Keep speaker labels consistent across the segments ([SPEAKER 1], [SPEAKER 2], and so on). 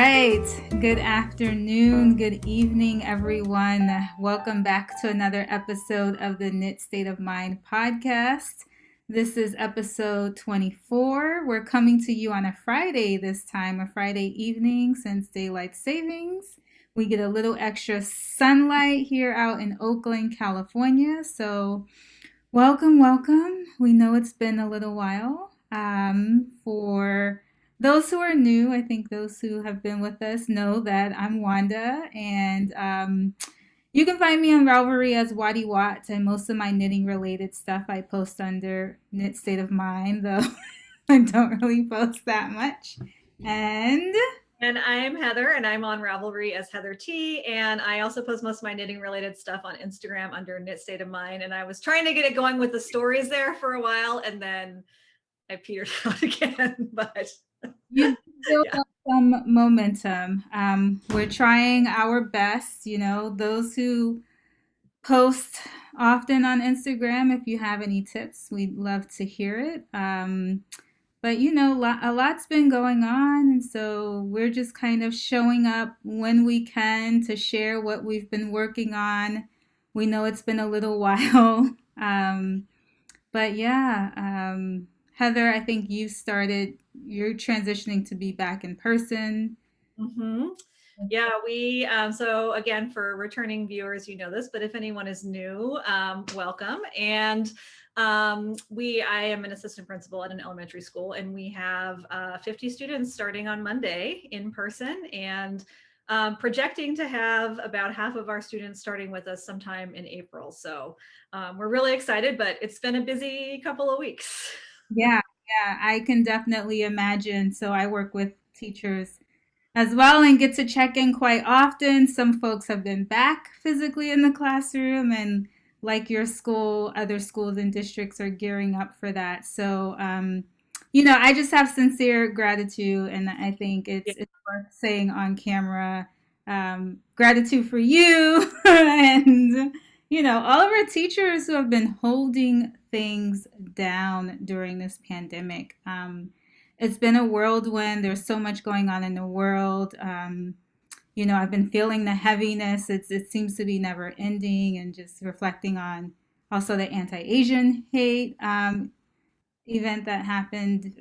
[SPEAKER 1] right. Good afternoon, good evening, everyone. Welcome back to another episode of the Knit State of Mind podcast. This is episode 24. We're coming to you on a Friday this time, a Friday evening since daylight savings. We get a little extra sunlight here out in Oakland, California. So welcome, welcome. We know it's been a little while. For those who are new, I think those who have been with us know that I'm Wanda, and you can find me on Ravelry as wattywat, and most of my knitting related stuff I post under Knit State of Mind, though I don't really post that much. And
[SPEAKER 2] I'm Heather, and I'm on Ravelry as Heathertee, and I also post most of my knitting related stuff on Instagram under Knit State of Mind. And I was trying to get it going with the stories there for a while, and then I petered out again. But
[SPEAKER 1] you built up some momentum. We're trying our best. You know, those who post often on Instagram, if you have any tips, we'd love to hear it. But you know, a lot's been going on, and so we're just kind of showing up when we can to share what we've been working on. We know it's been a little while, but yeah, Heather, I think you're transitioning to be back in person.
[SPEAKER 2] mm-hmm. Yeah, we, so again, for returning viewers, you know this, but if anyone is new, welcome. And I am an assistant principal at an elementary school, and we have 50 students starting on Monday in person, and projecting to have about half of our students starting with us sometime in April. So we're really excited, but it's been a busy couple of weeks.
[SPEAKER 1] Yeah, I can definitely imagine. So I work with teachers as well and get to check in quite often. Some folks have been back physically in the classroom, and like your school, other schools and districts are gearing up for that. So, you know, I just have sincere gratitude, and I think it's worth saying on camera. Gratitude for you and, you know, all of our teachers who have been holding things down during this pandemic. It's been a whirlwind. There's so much going on in the world. You know, I've been feeling the heaviness. It seems to be never ending, and just reflecting on also the anti-Asian hate event that happened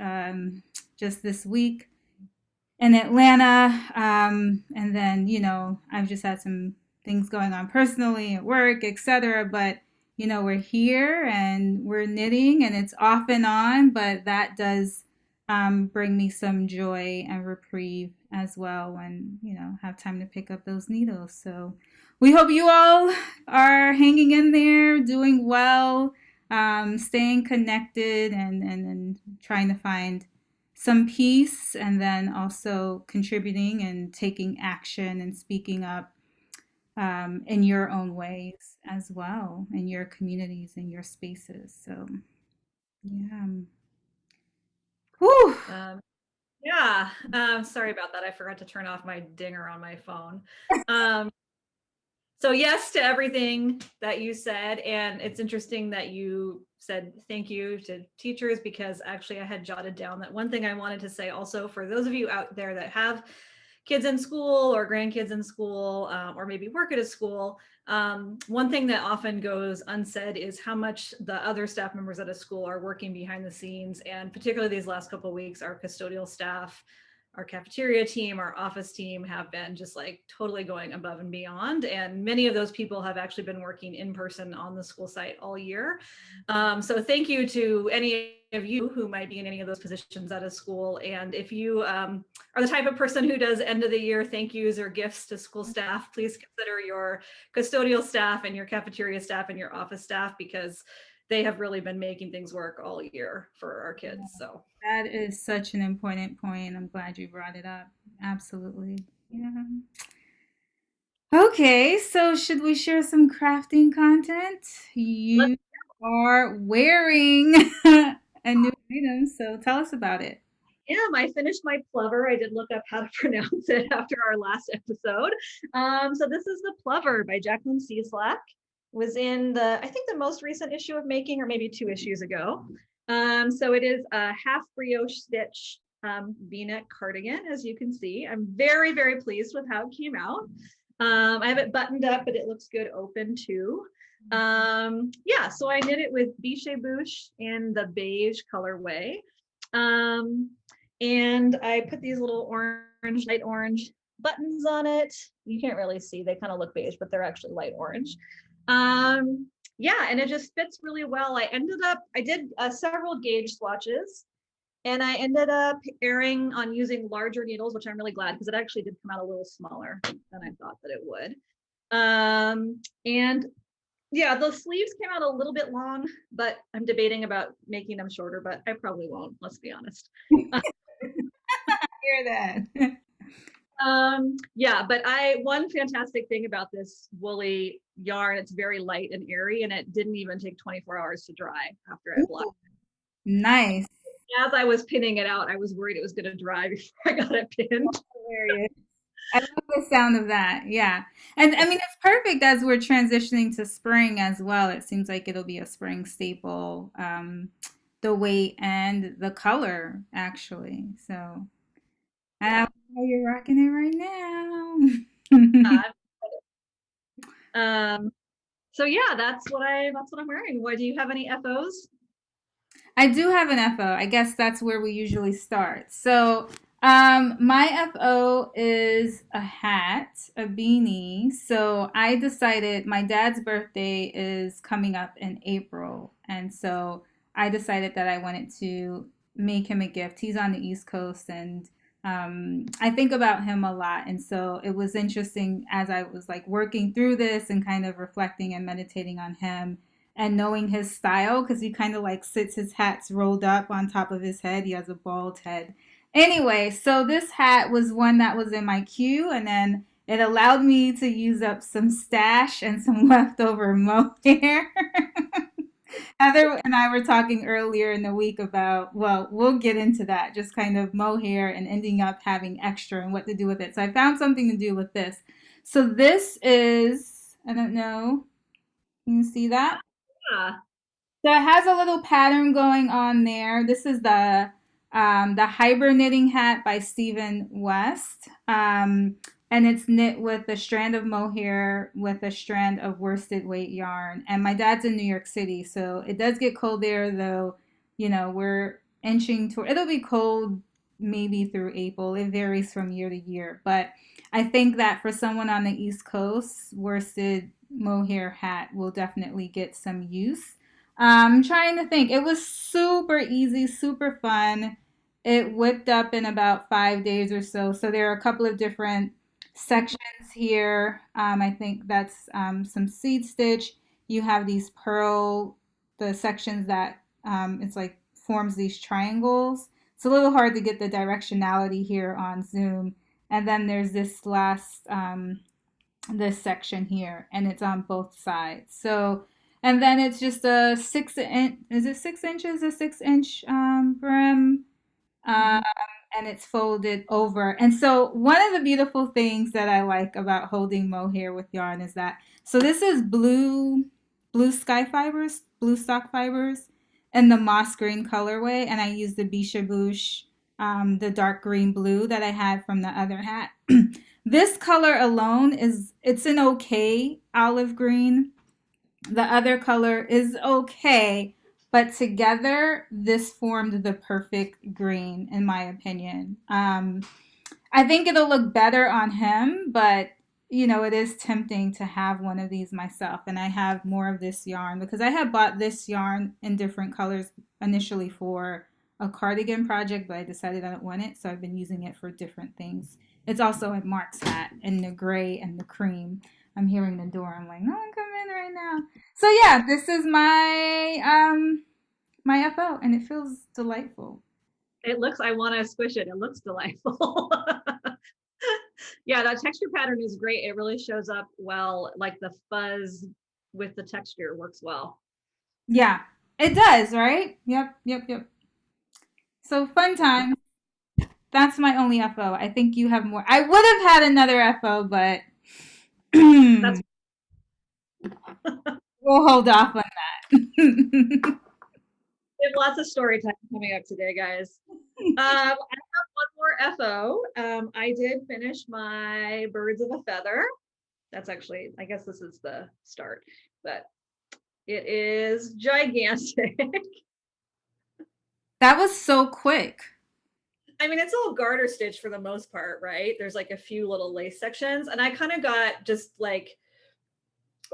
[SPEAKER 1] just this week in Atlanta. And then, you know, I've just had some things going on personally at work, etc. But, you know, we're here and we're knitting, and it's off and on, but that does bring me some joy and reprieve as well when, you know, have time to pick up those needles. So we hope you all are hanging in there, doing well, staying connected, and trying to find some peace, and then also contributing and taking action and speaking up in your own ways as well, in your communities, in your spaces. So yeah. Whew.
[SPEAKER 2] Sorry about that. I forgot to turn off my dinger on my phone. So yes to everything that you said. And it's interesting that you said thank you to teachers, because actually I had jotted down that one thing I wanted to say also for those of you out there that have kids in school or grandkids in school, or maybe work at a school. One thing that often goes unsaid is how much the other staff members at a school are working behind the scenes. And particularly these last couple of weeks, our custodial staff, our cafeteria team, our office team have been just like totally going above and beyond. And many of those people have actually been working in person on the school site all year. So thank you to any of you who might be in any of those positions at a school. And if you are the type of person who does end of the year thank yous or gifts to school staff, please consider your custodial staff and your cafeteria staff and your office staff, because they have really been making things work all year for our kids. So
[SPEAKER 1] that is such an important point. I'm glad you brought it up. Absolutely. Yeah. Okay, so should we share some crafting content? You are wearing a new item, so tell us about it.
[SPEAKER 2] I finished my Plover. I did look up how to pronounce it after our last episode. So this is the Plover by Jacqueline Cieslak. Was in I think the most recent issue of Making, or maybe 2 issues ago. So it is a half brioche stitch V-neck cardigan, as you can see. I'm very, very pleased with how it came out. I have it buttoned up, but it looks good open too. Yeah, so I knit it with Biches Bouche in the beige colorway. And I put these little orange, light orange buttons on it. You can't really see, they kind of look beige, but they're actually light orange. Yeah, and it just fits really well. I did several gauge swatches, and I ended up erring on using larger needles, which I'm really glad, because it actually did come out a little smaller than I thought that it would. And yeah, the sleeves came out a little bit long, but I'm debating about making them shorter, but I probably won't, let's be honest.
[SPEAKER 1] Hear that.
[SPEAKER 2] Yeah, but one fantastic thing about this woolly yarn, it's very light and airy, and it didn't even take 24 hours to dry after I blocked.
[SPEAKER 1] Nice.
[SPEAKER 2] As I was pinning it out, I was worried it was going to dry before I got it pinned.
[SPEAKER 1] Hilarious. I love the sound of that. Yeah. And I mean, it's perfect as we're transitioning to spring as well. It seems like it'll be a spring staple. The weight and the color, actually. So, and I love how you're rocking it right now.
[SPEAKER 2] So yeah, that's what I'm wearing. What, do you have any FOs?
[SPEAKER 1] I do have an FO. I guess that's where we usually start. So, my FO is a hat, a beanie. So I decided my dad's birthday is coming up in April. And so I decided that I wanted to make him a gift. He's on the East Coast and I think about him a lot. And so it was interesting as I was like working through this and kind of reflecting and meditating on him and knowing his style because he kind of like sits his hats rolled up on top of his head. He has a bald head. Anyway, so this hat was one that was in my queue, and then it allowed me to use up some stash and some leftover mohair. Heather and I were talking earlier in the week about, well, we'll get into that, just kind of mohair and ending up having extra and what to do with it. So I found something to do with this. So this is, I don't know, you can see that?
[SPEAKER 2] Yeah.
[SPEAKER 1] So it has a little pattern going on there. This is the Hiberknitting hat by Stephen West. And it's knit with a strand of mohair with a strand of worsted weight yarn. And my dad's in New York City, so it does get cold there, though, you know, we're inching toward it'll be cold maybe through April. It varies from year to year. But I think that for someone on the East Coast, worsted mohair hat will definitely get some use. I'm trying to think. It was super easy, super fun. It whipped up in about 5 days or so. So there are a couple of different sections here. I think that's some seed stitch. You have these pearl, the sections that it's like forms these triangles. It's a little hard to get the directionality here on Zoom. And then there's this last this section here, and it's on both sides. So, and then it's just a 6 inch. Is it 6 inches? A 6 inch brim. Um, and it's folded over. And so one of the beautiful things that I like about holding mohair with yarn is that so this is blue sky fibers, blue stock fibers, in the moss green colorway, and I use the Biche Bouche, the dark green blue that I had from the other hat. This color alone it's an okay olive green. The other color is okay, but together this formed the perfect green in my opinion. I think it'll look better on him, but you know, it is tempting to have one of these myself. And I have more of this yarn because I had bought this yarn in different colors initially for a cardigan project, but I decided I don't want it. So I've been using it for different things. It's also in Mark's hat in the gray and the cream. I'm hearing the door. I'm like, no one come in right now. So yeah, this is my FO and it feels delightful.
[SPEAKER 2] It looks, I want to squish it. It looks delightful. Yeah, that texture pattern is great. It really shows up well. Like the fuzz with the texture works well.
[SPEAKER 1] Yeah, it does, right? Yep. So fun time. That's my only FO. I think you have more. I would have had another FO, but
[SPEAKER 2] That's
[SPEAKER 1] we'll hold off on that.
[SPEAKER 2] we have lots of story time coming up today, guys. I for FO, I did finish my Birds of a Feather. That's actually, I guess this is the start, but it is gigantic.
[SPEAKER 1] That was so quick.
[SPEAKER 2] I mean, it's all garter stitch for the most part, right? There's like a few little lace sections, and I kind of got just like,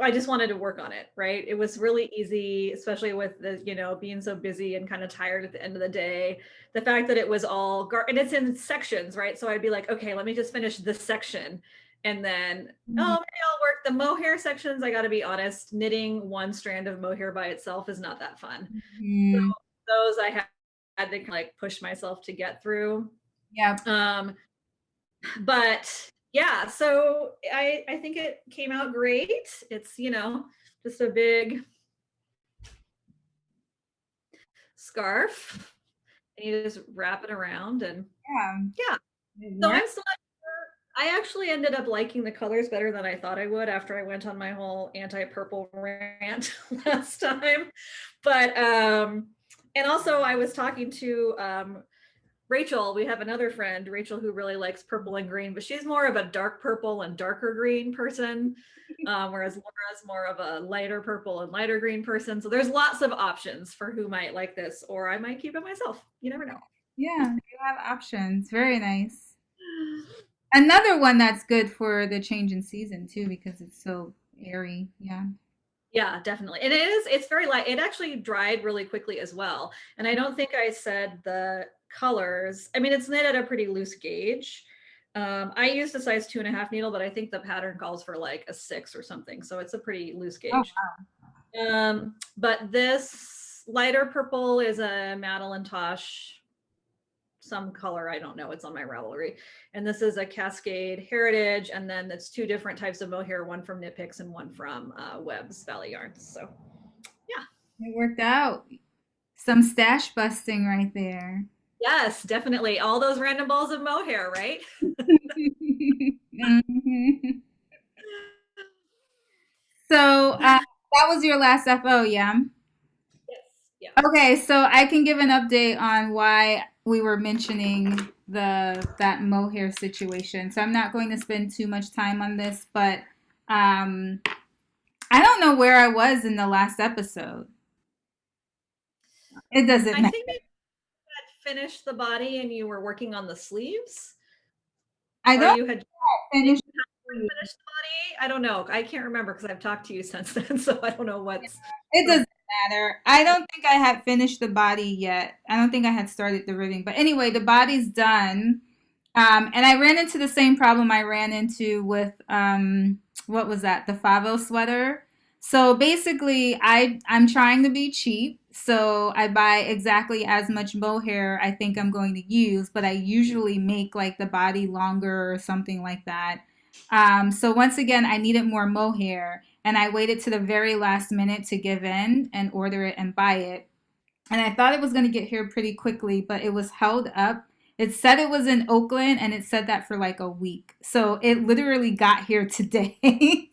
[SPEAKER 2] I just wanted to work on it, right? It was really easy, especially with the, being so busy and kind of tired at the end of the day. The fact that it was all and it's in sections, right? So I'd be like, okay, let me just finish this section. And then, oh, maybe I'll work the mohair sections. I got to be honest, knitting one strand of mohair by itself is not that fun. So those I had to like push myself to get through.
[SPEAKER 1] Yeah.
[SPEAKER 2] But yeah, so I think it came out great. It's, just a big scarf and you just wrap it around and yeah. So I'm still not sure. I actually ended up liking the colors better than I thought I would after I went on my whole anti-purple rant last time. But and also I was talking to Rachel. We have another friend, Rachel, who really likes purple and green, but she's more of a dark purple and darker green person, whereas Laura's more of a lighter purple and lighter green person. So there's lots of options for who might like this, or I might keep it myself. You never know.
[SPEAKER 1] Yeah, you have options. Very nice. Another one that's good for the change in season too, because it's so airy. Yeah.
[SPEAKER 2] Yeah, definitely. And it's very light. It actually dried really quickly as well. And I don't think I said the colors. I meum, it's knit at a pretty loose gauge. I used a size 2.5 needle, but I think the pattern calls for like a 6 or something. So it's a pretty loose gauge. Oh, wow. But this lighter purple is a Madelinetosh, some color, I don't know, it's on my Ravelry. And this is a Cascade Heritage, and then it's 2 different types of mohair, one from Knit Picks and one from Webb's Valley Yarns. So yeah.
[SPEAKER 1] It worked out. Some stash busting right there.
[SPEAKER 2] Yes, definitely. All those random balls of mohair, right?
[SPEAKER 1] So that was your last FO, yeah?
[SPEAKER 2] Yes. Yeah.
[SPEAKER 1] Okay, so I can give an update on why we were mentioning that mohair situation. So I'm not going to spend too much time on this, but I don't know where I was in the last episode. It doesn't matter.
[SPEAKER 2] I think you had finished the body and you were working on the sleeves.
[SPEAKER 1] I don't
[SPEAKER 2] you had finished the body. I don't know. I can't remember because I've talked to you since then, so I don't know what's.
[SPEAKER 1] It doesn't matter. I don't think I had finished the body yet. I don't think I had started the ribbing. But anyway, the body's done. And I ran into the same problem I ran into with what was that? The Fabel sweater. So basically, I'm trying to be cheap. So I buy exactly as much mohair I think I'm going to use, but I usually make like the body longer or something like that. So once again, I needed more mohair, and I waited to the very last minute to give in and order it and buy it. And I thought it was going to get here pretty quickly, but it was held up. It said it was in Oakland, and it said that for like a week. So it literally got here today.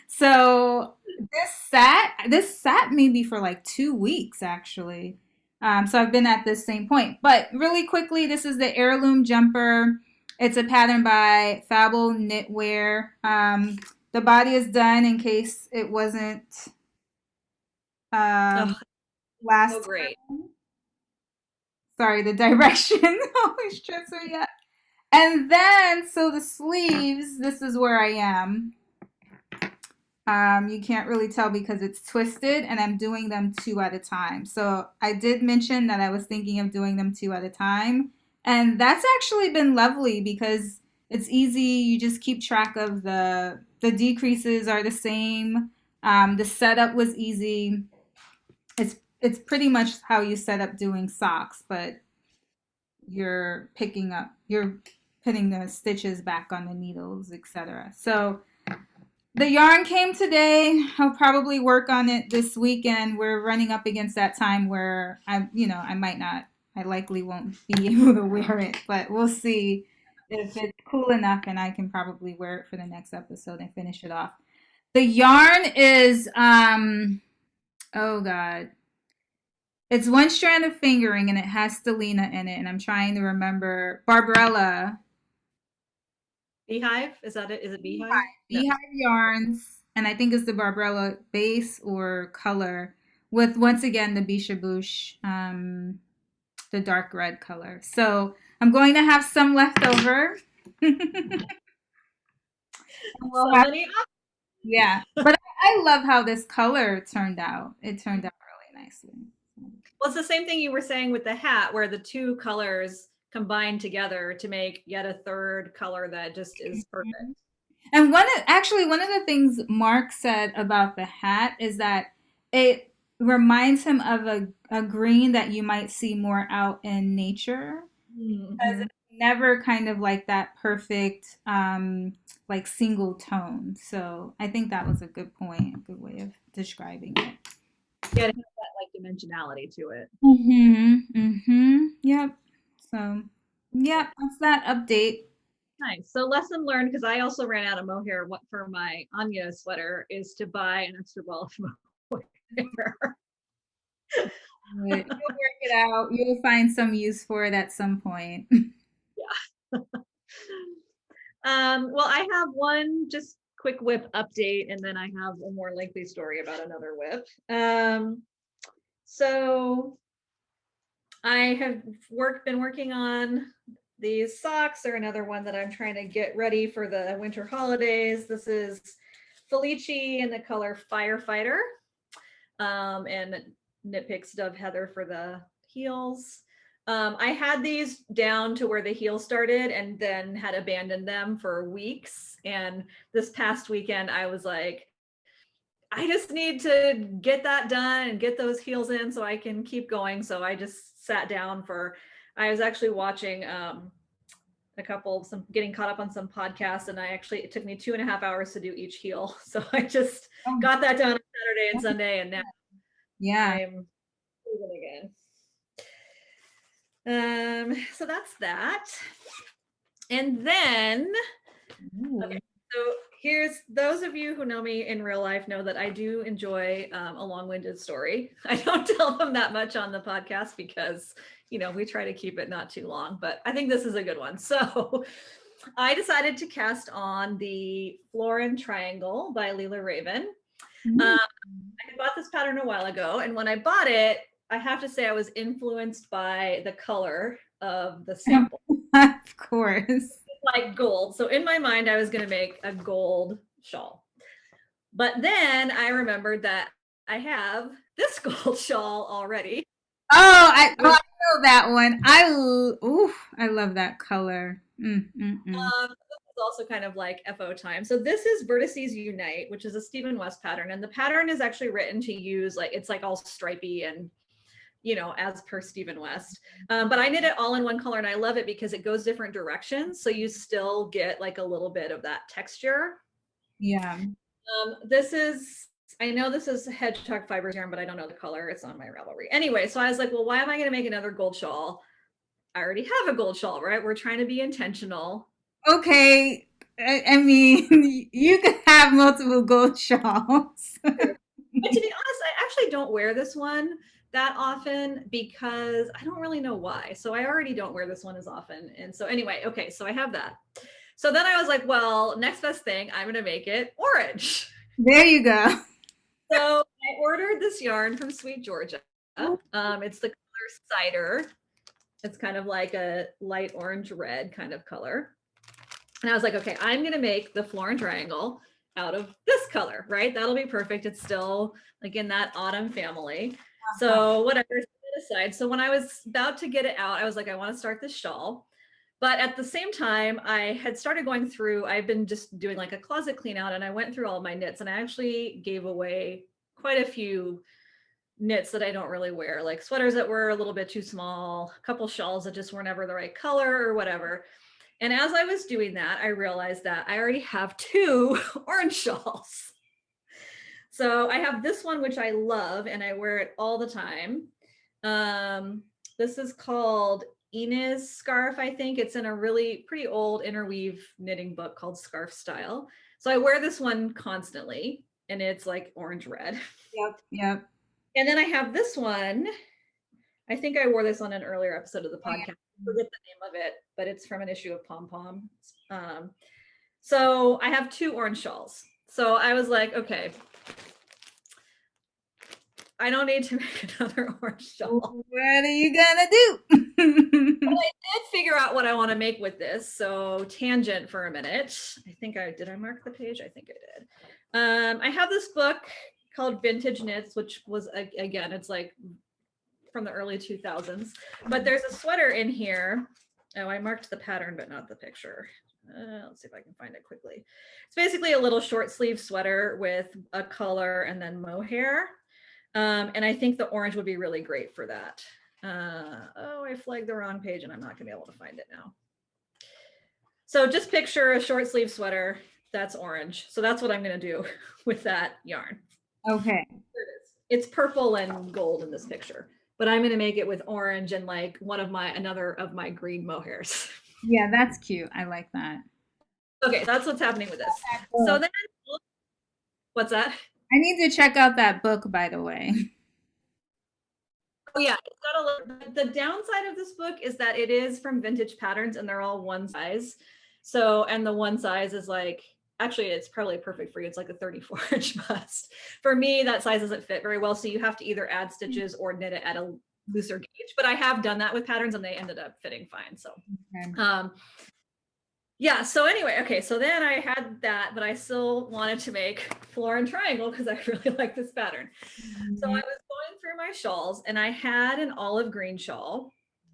[SPEAKER 1] So this sat maybe for like 2 weeks actually. So I've been at this same point. But really quickly, this is the Heirloom jumper. It's a pattern by Fabel Knitwear. The body is done in case it wasn't last
[SPEAKER 2] so great.
[SPEAKER 1] time. Sorry, the direction always trips me up. And then, so the sleeves, this is where I am. You can't really tell because it's twisted, and I'm doing them 2 at a time. So I did mention that I was thinking of doing them 2 at a time. And that's actually been lovely because it's easy. You just keep track of the decreases are the same. The setup was easy. It's pretty much how you set up doing socks, but you're putting the stitches back on the needles, etc. So the yarn came today. I'll probably work on it this weekend. We're running up against that time where I likely won't be able to wear it, but we'll see if it's cool enough, and I can probably wear it for the next episode and finish it off. The yarn is, oh God. It's one strand of fingering and it has stellina in it. And I'm trying to remember Barbarella.
[SPEAKER 2] Beehive? Is that it? Is it
[SPEAKER 1] Beehive,
[SPEAKER 2] Beehive? No.
[SPEAKER 1] Beehive Yarns. And I think it's the Barbarella base or color with, once again, the Biche, the dark red color. So I'm going to have some left over. We'll
[SPEAKER 2] So
[SPEAKER 1] have,
[SPEAKER 2] many.
[SPEAKER 1] yeah. But I love how this color turned out. It turned out really nicely.
[SPEAKER 2] Well, it's the same thing you were saying with the hat, where the two colors combine together to make yet a third color that just is perfect.
[SPEAKER 1] And one of the things Mark said about the hat is that it reminds him of a green that you might see more out in nature. Because
[SPEAKER 2] Mm-hmm.
[SPEAKER 1] it's never kind of like that perfect like single tone. So I think that was a good point, a good way of describing it.
[SPEAKER 2] Yeah, it has that like dimensionality to it.
[SPEAKER 1] Yep. So
[SPEAKER 2] Yeah.
[SPEAKER 1] yep, that's that update.
[SPEAKER 2] Nice. So lesson learned, because I also ran out of mohair. What for my Anya sweater is to buy an extra ball of mohair.
[SPEAKER 1] You'll work it out. You'll find some use for it at some point.
[SPEAKER 2] Yeah. Well, I have one just quick whip update, and then I have a more lengthy story about another whip. So I have been working on these socks, or another one that I'm trying to get ready for the winter holidays. This is Felici in the color Firefighter, and Knitpicks Dove Heather for the heels. I had these down to where the heel started and then had abandoned them for weeks. And this past weekend, I was like, I just need to get that done and get those heels in so I can keep going. So I just sat down I was actually watching getting caught up on some podcasts, and it took me 2.5 hours to do each heel. So I just
[SPEAKER 1] Oh,
[SPEAKER 2] got that done on Saturday and Sunday, and now
[SPEAKER 1] yeah.
[SPEAKER 2] I'm moving again. So that's that. And then,
[SPEAKER 1] Ooh.
[SPEAKER 2] okay, so here's those of you who know me in real life know that I do enjoy a long-winded story. I don't tell them that much on the podcast because, we try to keep it not too long, but I think this is a good one. So I decided to cast on the Florin Triangle by Leela Raven.
[SPEAKER 1] Mm.
[SPEAKER 2] I bought this pattern a while ago, and when I bought it, I have to say I was influenced by the color of the sample.
[SPEAKER 1] Of course.
[SPEAKER 2] Like gold. So in my mind, I was going to make a gold shawl. But then I remembered that I have this gold shawl already.
[SPEAKER 1] I know that one. I love that color.
[SPEAKER 2] It's also kind of like FO time. So this is Vertices Unite, which is a Stephen West pattern. And the pattern is actually written to use it's like all stripy and as per Stephen West. But I knit it all in one color, and I love it because it goes different directions. So you still get like a little bit of that texture.
[SPEAKER 1] Yeah.
[SPEAKER 2] I know this is Hedgehog Fibers yarn, but I don't know the color. It's on my Ravelry. Anyway, so I was like, well, why am I going to make another gold shawl? I already have a gold shawl, right? We're trying to be intentional.
[SPEAKER 1] Okay. I mean, you could have multiple gold shawls.
[SPEAKER 2] But to be honest, I actually don't wear this one that often because I don't really know why. So I already don't wear this one as often. And so anyway, okay, so I have that. So then I was like, well, next best thing, I'm going to make it orange.
[SPEAKER 1] There you go.
[SPEAKER 2] So I ordered this yarn from Sweet Georgia. It's the color Cider. It's kind of like a light orange red kind of color. And I was like, okay, I'm going to make the Florin Triangle out of this color, right? That'll be perfect. It's still like in that autumn family. So whatever, set it aside. So when I was about to get it out, I was like, I want to start this shawl. But at the same time, I had started going through, I've been just doing like a closet clean out, and I went through all of my knits, and I actually gave away quite a few knits that I don't really wear, like sweaters that were a little bit too small, a couple shawls that just were never the right color or whatever. And as I was doing that, I realized that I already have 2 orange shawls. So I have this one, which I love, and I wear it all the time. This is called Ina's scarf, I think. It's in a really pretty old interweave knitting book called Scarf Style. So I wear this one constantly, and it's like orange red.
[SPEAKER 1] Yep.
[SPEAKER 2] And then I have this one, I think I wore this on an earlier episode of the podcast. I forget the name of it, but it's from an issue of Pom Pom. So I have 2 orange shawls. So I was like, okay, I don't need to make another orange shawl.
[SPEAKER 1] What are you gonna do?
[SPEAKER 2] But I did figure out what I want to make with this. So tangent for a minute. Did I mark the page? I think I did. I have this book called Vintage Knits, which was, again, it's like from the early 2000s, but there's a sweater in here. Oh, I marked the pattern, but not the picture. Let's see if I can find it quickly. It's basically a little short sleeve sweater with a color and then mohair. And I think the orange would be really great for that. Oh, I flagged the wrong page and I'm not gonna be able to find it now. So just picture a short sleeve sweater that's orange. So that's what I'm gonna do with that yarn.
[SPEAKER 1] Okay.
[SPEAKER 2] There it is. It's purple and gold in this picture, but I'm gonna make it with orange and like another of my green mohairs.
[SPEAKER 1] Yeah, that's cute. I like that.
[SPEAKER 2] Okay, that's what's happening with this. So then, what's that?
[SPEAKER 1] I need to check out that book, by the way.
[SPEAKER 2] Oh yeah, it's got the downside of this book is that it is from Vintage Patterns and they're all one size. So, and the one size is like, actually it's probably perfect for you. It's like a 34-inch bust. For me, that size doesn't fit very well. So you have to either add stitches or knit it at a looser gauge, but I have done that with patterns and they ended up fitting fine. So, okay. Yeah, so anyway, okay, so then I had that, but I still wanted to make Florin triangle because I really like this pattern. So I was going through my shawls and I had an olive green shawl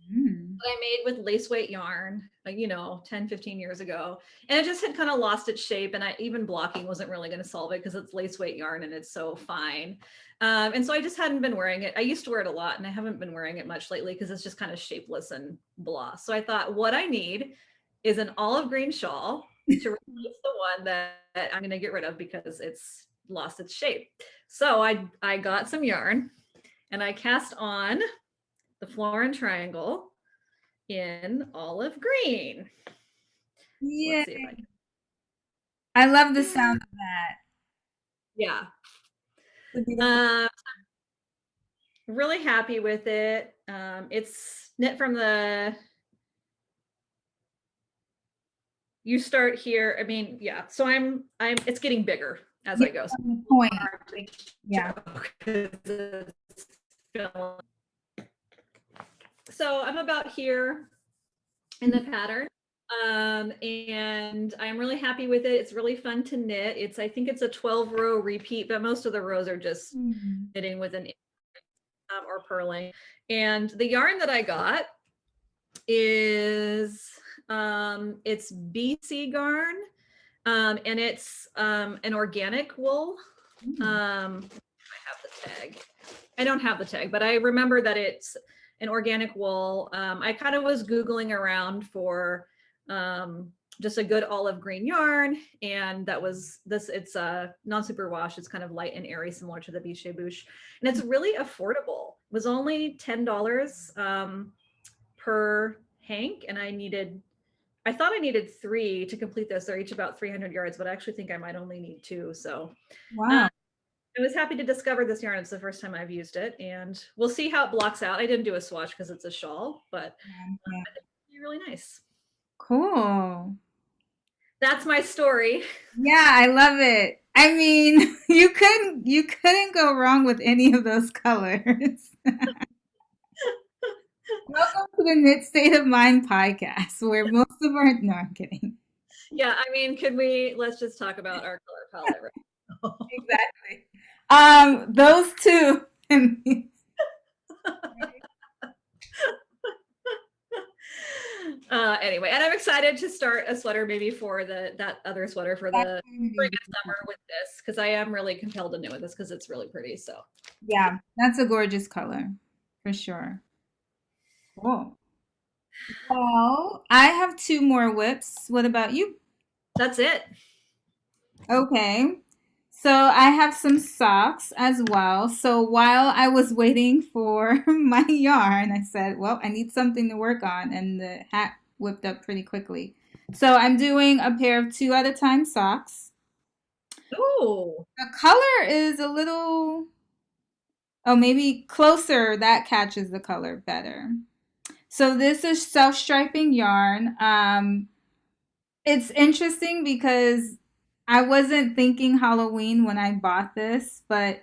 [SPEAKER 2] that I made with lace weight yarn, 10, 15 years ago. And it just had kind of lost its shape, and even blocking wasn't really going to solve it because it's lace weight yarn and it's so fine. And so I just hadn't been wearing it. I used to wear it a lot and I haven't been wearing it much lately because it's just kind of shapeless and blah. So I thought what I need is an olive green shawl to replace the one that I'm going to get rid of because it's lost its shape. So I got some yarn and I cast on the Florin triangle in olive green.
[SPEAKER 1] Yeah. So I love the sound of that.
[SPEAKER 2] Yeah. Really happy with it. It's knit from you start here. I mean, yeah. So it's getting bigger as I go.
[SPEAKER 1] Point. Yeah.
[SPEAKER 2] So I'm about here in the pattern. And I'm really happy with it. It's really fun to knit. I think it's a 12-row repeat, but most of the rows are just knitting with an or purling. And the yarn that I got is it's BC yarn, and it's an organic wool. I have the tag. I don't have the tag, but I remember that it's an organic wool. I kind of was Googling around for just a good olive green yarn, and that was this. It's a non-superwash. It's kind of light and airy, similar to the Biches buche, and it's really affordable. It was only $10 per hank, and I thought I needed 3 to complete this. They're each about 300 yards, but I actually think I might only need 2. So wow. I was happy to discover this yarn. It's the first time I've used it, and we'll see how it blocks out. I didn't do a swatch because it's a shawl, but I think it'll be really nice.
[SPEAKER 1] Cool.
[SPEAKER 2] That's my story.
[SPEAKER 1] Yeah, I love it. I mean, you couldn't go wrong with any of those colors. Welcome to the Knit State of Mind podcast, where most of our no, I'm kidding.
[SPEAKER 2] Yeah, I mean, let's just talk about our color palette right now.
[SPEAKER 1] Exactly. Those two.
[SPEAKER 2] Anyway, and I'm excited to start a sweater maybe for that other sweater for the spring and summer with this, because I am really compelled to knit with this because it's really pretty. So
[SPEAKER 1] yeah, that's a gorgeous color for sure. Cool. Well, I have 2 more whips. What about you?
[SPEAKER 2] That's it.
[SPEAKER 1] Okay. So I have some socks as well. So while I was waiting for my yarn, I said, well, I need something to work on, and the hat whipped up pretty quickly. So I'm doing a pair of 2 at a time socks.
[SPEAKER 2] Oh.
[SPEAKER 1] The color is a little Oh, maybe closer, that catches the color better. So this is self-striping yarn. It's interesting because I wasn't thinking Halloween when I bought this, but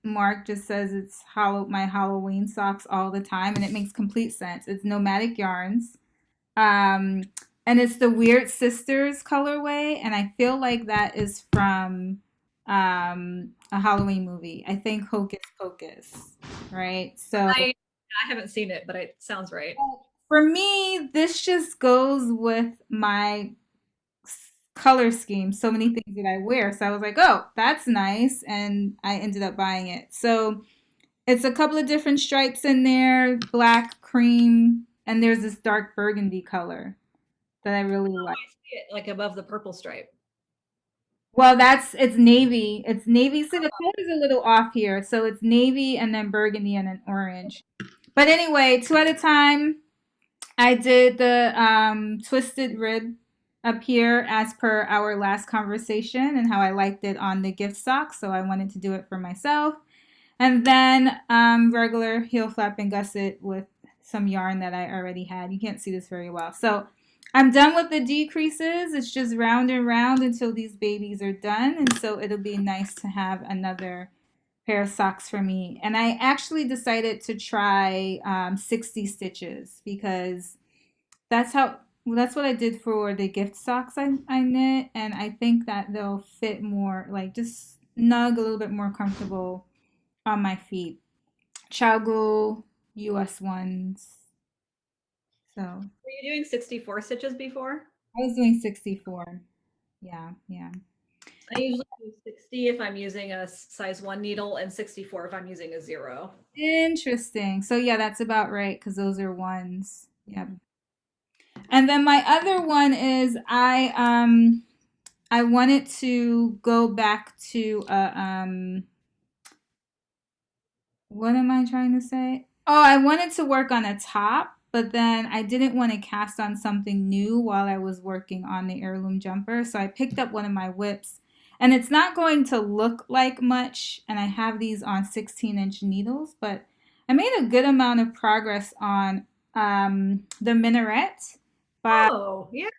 [SPEAKER 1] Mark just says it's my Halloween socks all the time, and it makes complete sense. It's Nomadic Yarns. Um, and it's the Weird Sisters colorway, and I feel like that is from a Halloween movie. I think Hocus Pocus, right? So
[SPEAKER 2] I haven't seen it, but it sounds right.
[SPEAKER 1] for me, this just goes with my color scheme, so many things that I wear. So I was like, oh, that's nice. And I ended up buying it. So it's a couple of different stripes in there, black, cream, and there's this dark burgundy color that I really like.
[SPEAKER 2] I see it like above the purple stripe.
[SPEAKER 1] Well, it's navy. It's navy. So the color is a little off here. So it's navy and then burgundy and then orange. But anyway, two at a time. I did the twisted rib up here as per our last conversation and how I liked it on the gift sock. So I wanted to do it for myself. And then regular heel flap and gusset with some yarn that I already had. You can't see this very well. So I'm done with the decreases. It's just round and round until these babies are done. And so it'll be nice to have another pair of socks for me. And I actually decided to try 60 stitches because that's what I did for the gift socks I knit. And I think that they'll fit more, like just snug, a little bit more comfortable on my feet. Chowgul US ones. So
[SPEAKER 2] Were you doing 64 stitches before?
[SPEAKER 1] I was doing 64. Yeah, yeah.
[SPEAKER 2] I usually do 60 if I'm using a size 1 needle and 64 if I'm using a 0.
[SPEAKER 1] Interesting. So yeah, that's about right because those are ones. Yep. And then my other one is I wanted to go back to what am I trying to say? Oh, I wanted to work on a top, but then I didn't want to cast on something new while I was working on the heirloom jumper. So I picked up one of my whips, and it's not going to look like much. And I have these on 16-inch needles, but I made a good amount of progress on the minaret by
[SPEAKER 2] Oh, yeah.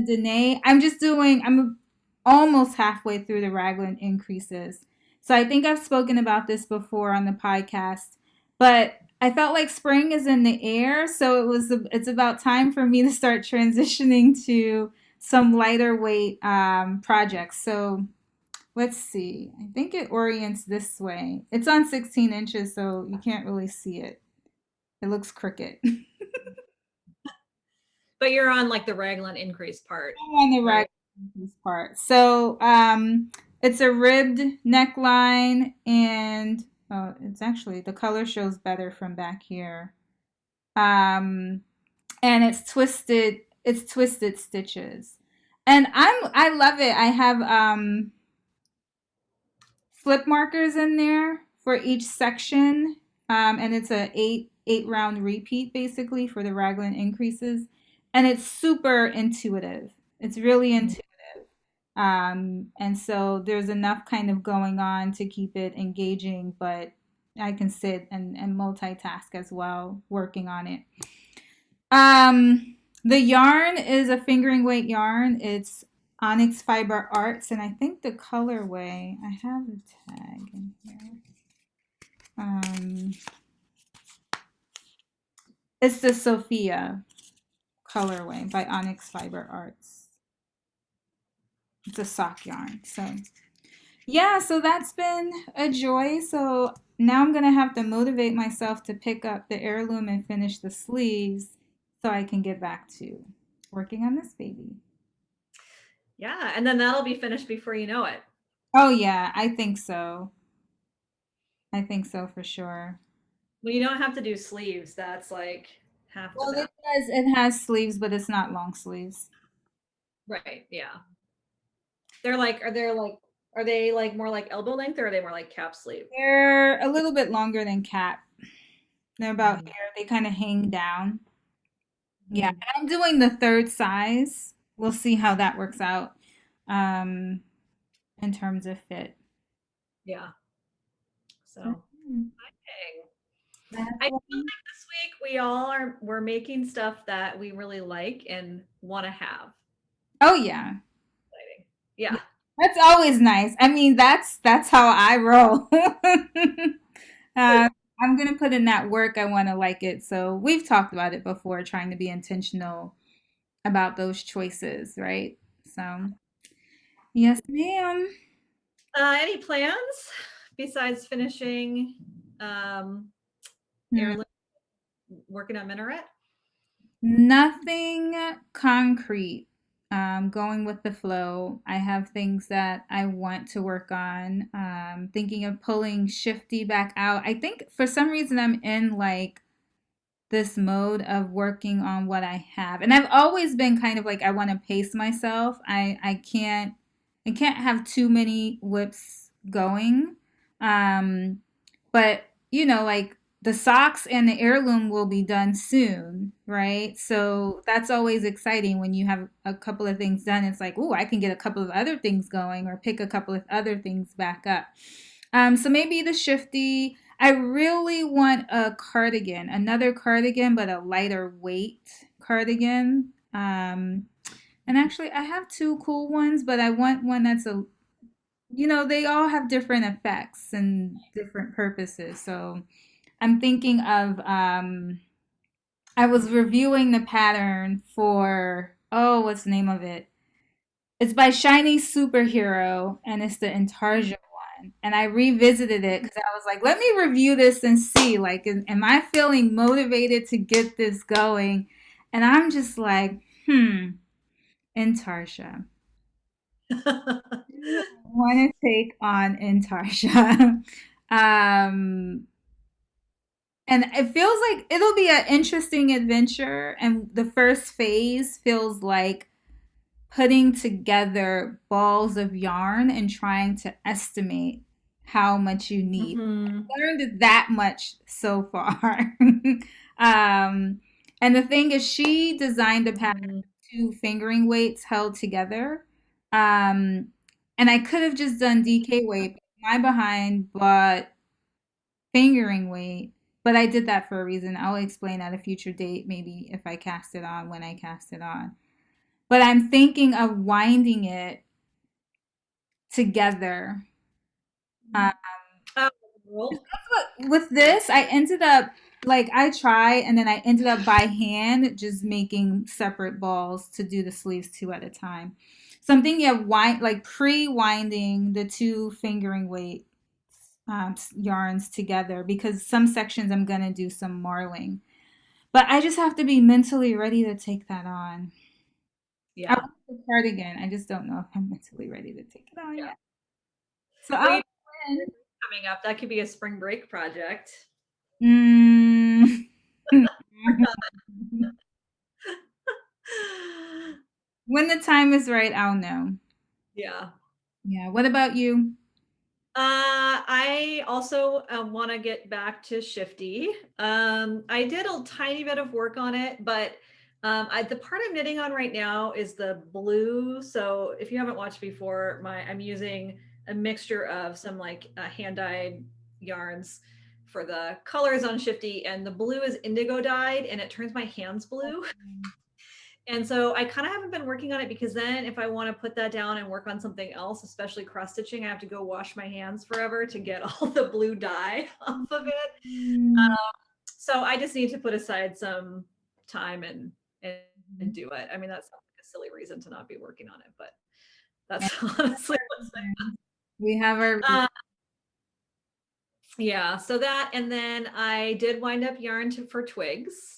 [SPEAKER 1] Danae. I'm almost halfway through the raglan increases. So I think I've spoken about this before on the podcast, but I felt like spring is in the air, so it's about time for me to start transitioning to some lighter weight projects. So let's see. I think it orients this way. It's on 16 inches, so you can't really see it. It looks crooked.
[SPEAKER 2] But you're on like the raglan increase part,
[SPEAKER 1] On the
[SPEAKER 2] right?
[SPEAKER 1] right part. So it's a ribbed neckline, and oh, it's actually the color shows better from back here. Um, and it's twisted. It's twisted stitches, and I love it. I have flip markers in there for each section, and it's a eight round repeat basically for the raglan increases, and it's super intuitive. It's really intuitive. And so there's enough kind of going on to keep it engaging, but I can sit and multitask as well, working on it. The yarn is a fingering weight yarn. It's Onyx Fiber Arts, and I think the colorway, I have the tag in here. Um, it's the Sophia colorway by Onyx Fiber Arts. It's a sock yarn. So yeah, so that's been a joy. So now I'm gonna have to motivate myself to pick up the heirloom and finish the sleeves so I can get back to working on this baby.
[SPEAKER 2] Yeah, and then that'll be finished before you know it.
[SPEAKER 1] Oh yeah, I think so. I think so for sure.
[SPEAKER 2] Well, you don't have to do sleeves. That's like half the
[SPEAKER 1] Well,
[SPEAKER 2] battle.
[SPEAKER 1] it has sleeves, but it's not long sleeves.
[SPEAKER 2] Right. Yeah. Are they like more like elbow length or are they more like cap sleeve?
[SPEAKER 1] They're a little bit longer than cap. They're about
[SPEAKER 2] Mhm.
[SPEAKER 1] here. They kind of hang down. Yeah,
[SPEAKER 2] Mhm.
[SPEAKER 1] and I'm doing the third size. We'll see how that works out in terms of fit.
[SPEAKER 2] Yeah. So, okay.
[SPEAKER 1] That's
[SPEAKER 2] I feel
[SPEAKER 1] what-
[SPEAKER 2] like this week we're making stuff that we really like and want to have.
[SPEAKER 1] Oh yeah.
[SPEAKER 2] Exciting. Yeah.
[SPEAKER 1] That's always nice. I mean, that's how I roll. I'm gonna put in that work. I want to like it. So we've talked about it before, trying to be intentional about those choices, right? So yes, ma'am.
[SPEAKER 2] Any plans besides finishing um,
[SPEAKER 1] Hmm.
[SPEAKER 2] heirloom, working on minaret?
[SPEAKER 1] Nothing concrete. Going with the flow. I have things that I want to work on. Thinking of pulling Shifty back out. I think for some reason I'm in like this mode of working on what I have. And I've always been kind of like I want to pace myself. I can't have too many whips going. Um but like the socks and the heirloom will be done soon, right? So that's always exciting when you have a couple of things done. It's like, oh, I can get a couple of other things going or pick a couple of other things back up. So maybe the Shifty. I really want a cardigan, another cardigan, but a lighter weight cardigan. And actually, I have two cool ones, but I want one that's they all have different effects and different purposes. So I'm thinking of, I was reviewing the pattern for, oh, what's the name of it? It's by Shiny Superhero, and it's the Intarsia one. And I revisited it because I was like, let me review this and see, like, am I feeling motivated to get this going? And I'm just like, Intarsia. I want to take on Intarsia. um, and it feels like it'll be an interesting adventure. And the first phase feels like putting together balls of yarn and trying to estimate how much you need.
[SPEAKER 2] Mm-hmm.
[SPEAKER 1] I learned that much so far. And the thing is, she designed a pattern
[SPEAKER 2] Mm-hmm.
[SPEAKER 1] with two fingering weights held together. Um, and I could have just done DK weight, but my behind bought fingering weight. But I did that for a reason. I'll explain at a future date, maybe if I cast it on, when I cast it on. But I'm thinking of winding it together. Um,
[SPEAKER 2] Oh, cool.
[SPEAKER 1] with this, I ended up like I try and then I ended up by hand just making separate balls to do the sleeves two at a time. So I'm thinking of like pre-winding the two fingering weight yarns together because some sections I'm gonna do some marling. But I just have to be mentally ready to take that on. I
[SPEAKER 2] Yeah.
[SPEAKER 1] want the cardigan. I just don't know if I'm mentally ready to take it on
[SPEAKER 2] Yeah.
[SPEAKER 1] yet. So
[SPEAKER 2] Well,
[SPEAKER 1] I'll
[SPEAKER 2] coming up, that could be a spring break project.
[SPEAKER 1] mm, when the time is right, I'll know.
[SPEAKER 2] Yeah.
[SPEAKER 1] Yeah. What about you?
[SPEAKER 2] I also want to get back to Shifty. I did a tiny bit of work on it, but the part I'm knitting on right now is the blue. So if you haven't watched before, I'm using a mixture of some like hand dyed yarns for the colors on Shifty, and the blue is indigo dyed, and it turns my hands blue. And so I kind of haven't been working on it because then if I want to put that down and work on something else, especially cross stitching, I have to go wash my hands forever to get all the blue dye off of it.
[SPEAKER 1] Mm,
[SPEAKER 2] So I just need to put aside some time and do it. I mean, that's like a silly reason to not be working on it, but that's honestly what's been.
[SPEAKER 1] we have our.
[SPEAKER 2] Yeah. So that, and then I did wind up yarn for twigs.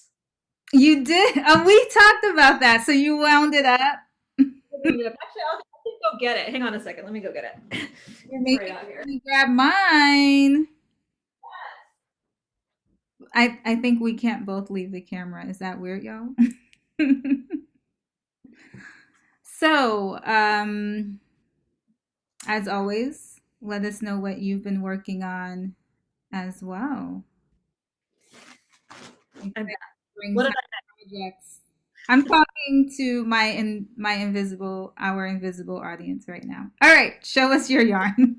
[SPEAKER 1] You did. We talked about that. So you wound it up.
[SPEAKER 2] Actually, I'll go get it. Hang on a second. Let me go get it.
[SPEAKER 1] You're
[SPEAKER 2] It's right
[SPEAKER 1] making
[SPEAKER 2] out here.
[SPEAKER 1] me grab mine. I think we can't both leave the camera. Is that weird, y'all? So, as always, let us know what you've been working on as well.
[SPEAKER 2] I'm
[SPEAKER 1] Excited
[SPEAKER 2] back.
[SPEAKER 1] to bring
[SPEAKER 2] What
[SPEAKER 1] fun
[SPEAKER 2] did
[SPEAKER 1] projects. I'm talking to my invisible our invisible audience right now. All right, show us your yarn.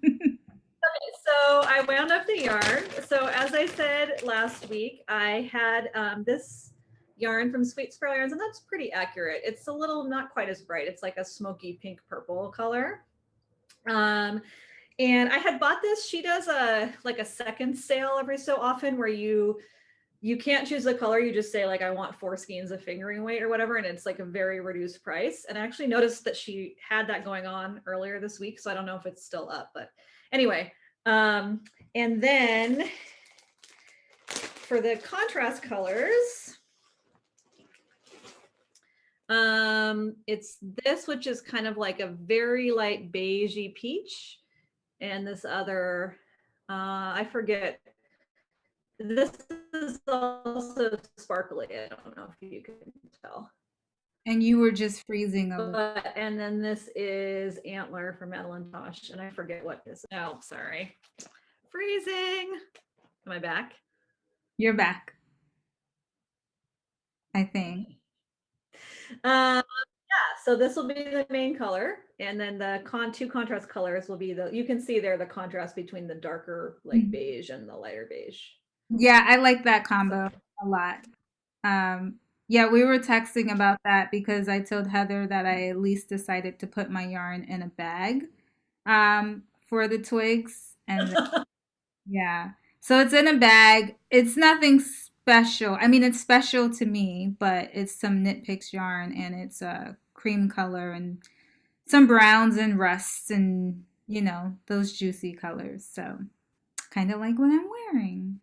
[SPEAKER 2] So I wound up the yarn. So as I said last week, I had this yarn from Sweet Sparrow Yarns, and that's pretty accurate. It's a little not quite as bright. It's like a smoky pink purple color. Um, and I had bought this. She does a like a second sale every so often where you can't choose the color. You just say like, I want 4 skeins of fingering weight or whatever. And it's like a very reduced price. And I actually noticed that she had that going on earlier this week. So I don't know if it's still up, but anyway. And then for the contrast colors, it's this, which is kind of like a very light beigey peach. And this other, I forget. This is also sparkly. I don't know if you can tell.
[SPEAKER 1] And you were just freezing a little.
[SPEAKER 2] And then this is Antler from Madelinetosh, and I forget what this. Oh, sorry. Freezing. Am I back?
[SPEAKER 1] You're back, I think.
[SPEAKER 2] Yeah, so this will be the main color, and then the two contrast colors will be you can see there the contrast between the darker like beige and the lighter beige.
[SPEAKER 1] Yeah, I like that combo a lot. Yeah, we were texting about that because I told Heather that I at least decided to put my yarn in a bag for the twigs. And yeah, so it's in a bag. It's nothing special. I mean, it's special to me, but it's some Knit Picks yarn and it's a cream color and some browns and rusts and, those juicy colors. So kind of like what I'm wearing.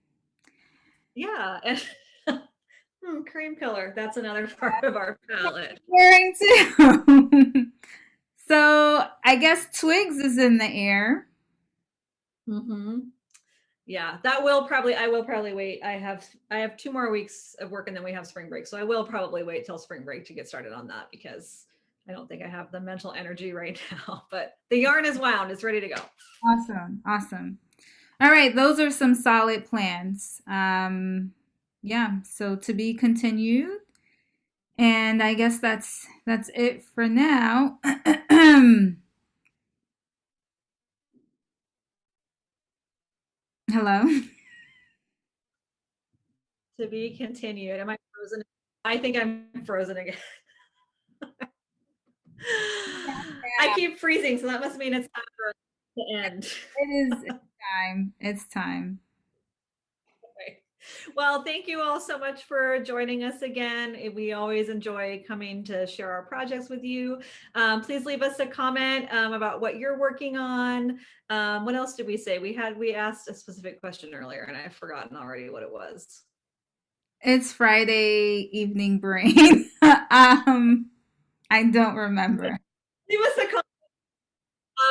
[SPEAKER 2] Yeah. Cream color. That's another part of our palette.
[SPEAKER 1] Wearing too. So I guess twigs is in the air.
[SPEAKER 2] Yeah, that will probably. I will probably wait. I have 2 more weeks of work, and then we have spring break. So I will probably wait till spring break to get started on that because I don't think I have the mental energy right now. But the yarn is wound. It's ready to go.
[SPEAKER 1] Awesome. Awesome. All right, those are some solid plans. Yeah, so to be continued. And I guess that's it for now. Hello.
[SPEAKER 2] To be continued. Am I frozen? I think I'm frozen again. I keep freezing, so that must mean it's time for to end.
[SPEAKER 1] It's time. It's time.
[SPEAKER 2] Well, thank you all so much for joining us again. We always enjoy coming to share our projects with you. Please leave us a comment about what you're working on. What else did we say? We asked a specific question earlier and I've forgotten already what it was.
[SPEAKER 1] It's Friday evening brain. I don't remember.
[SPEAKER 2] Leave us a comment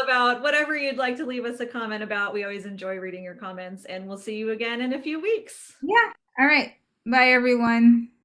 [SPEAKER 2] about whatever you'd like to leave us a comment about. We always enjoy reading your comments, and we'll see you again in a few weeks.
[SPEAKER 1] Yeah. All right. Bye, everyone.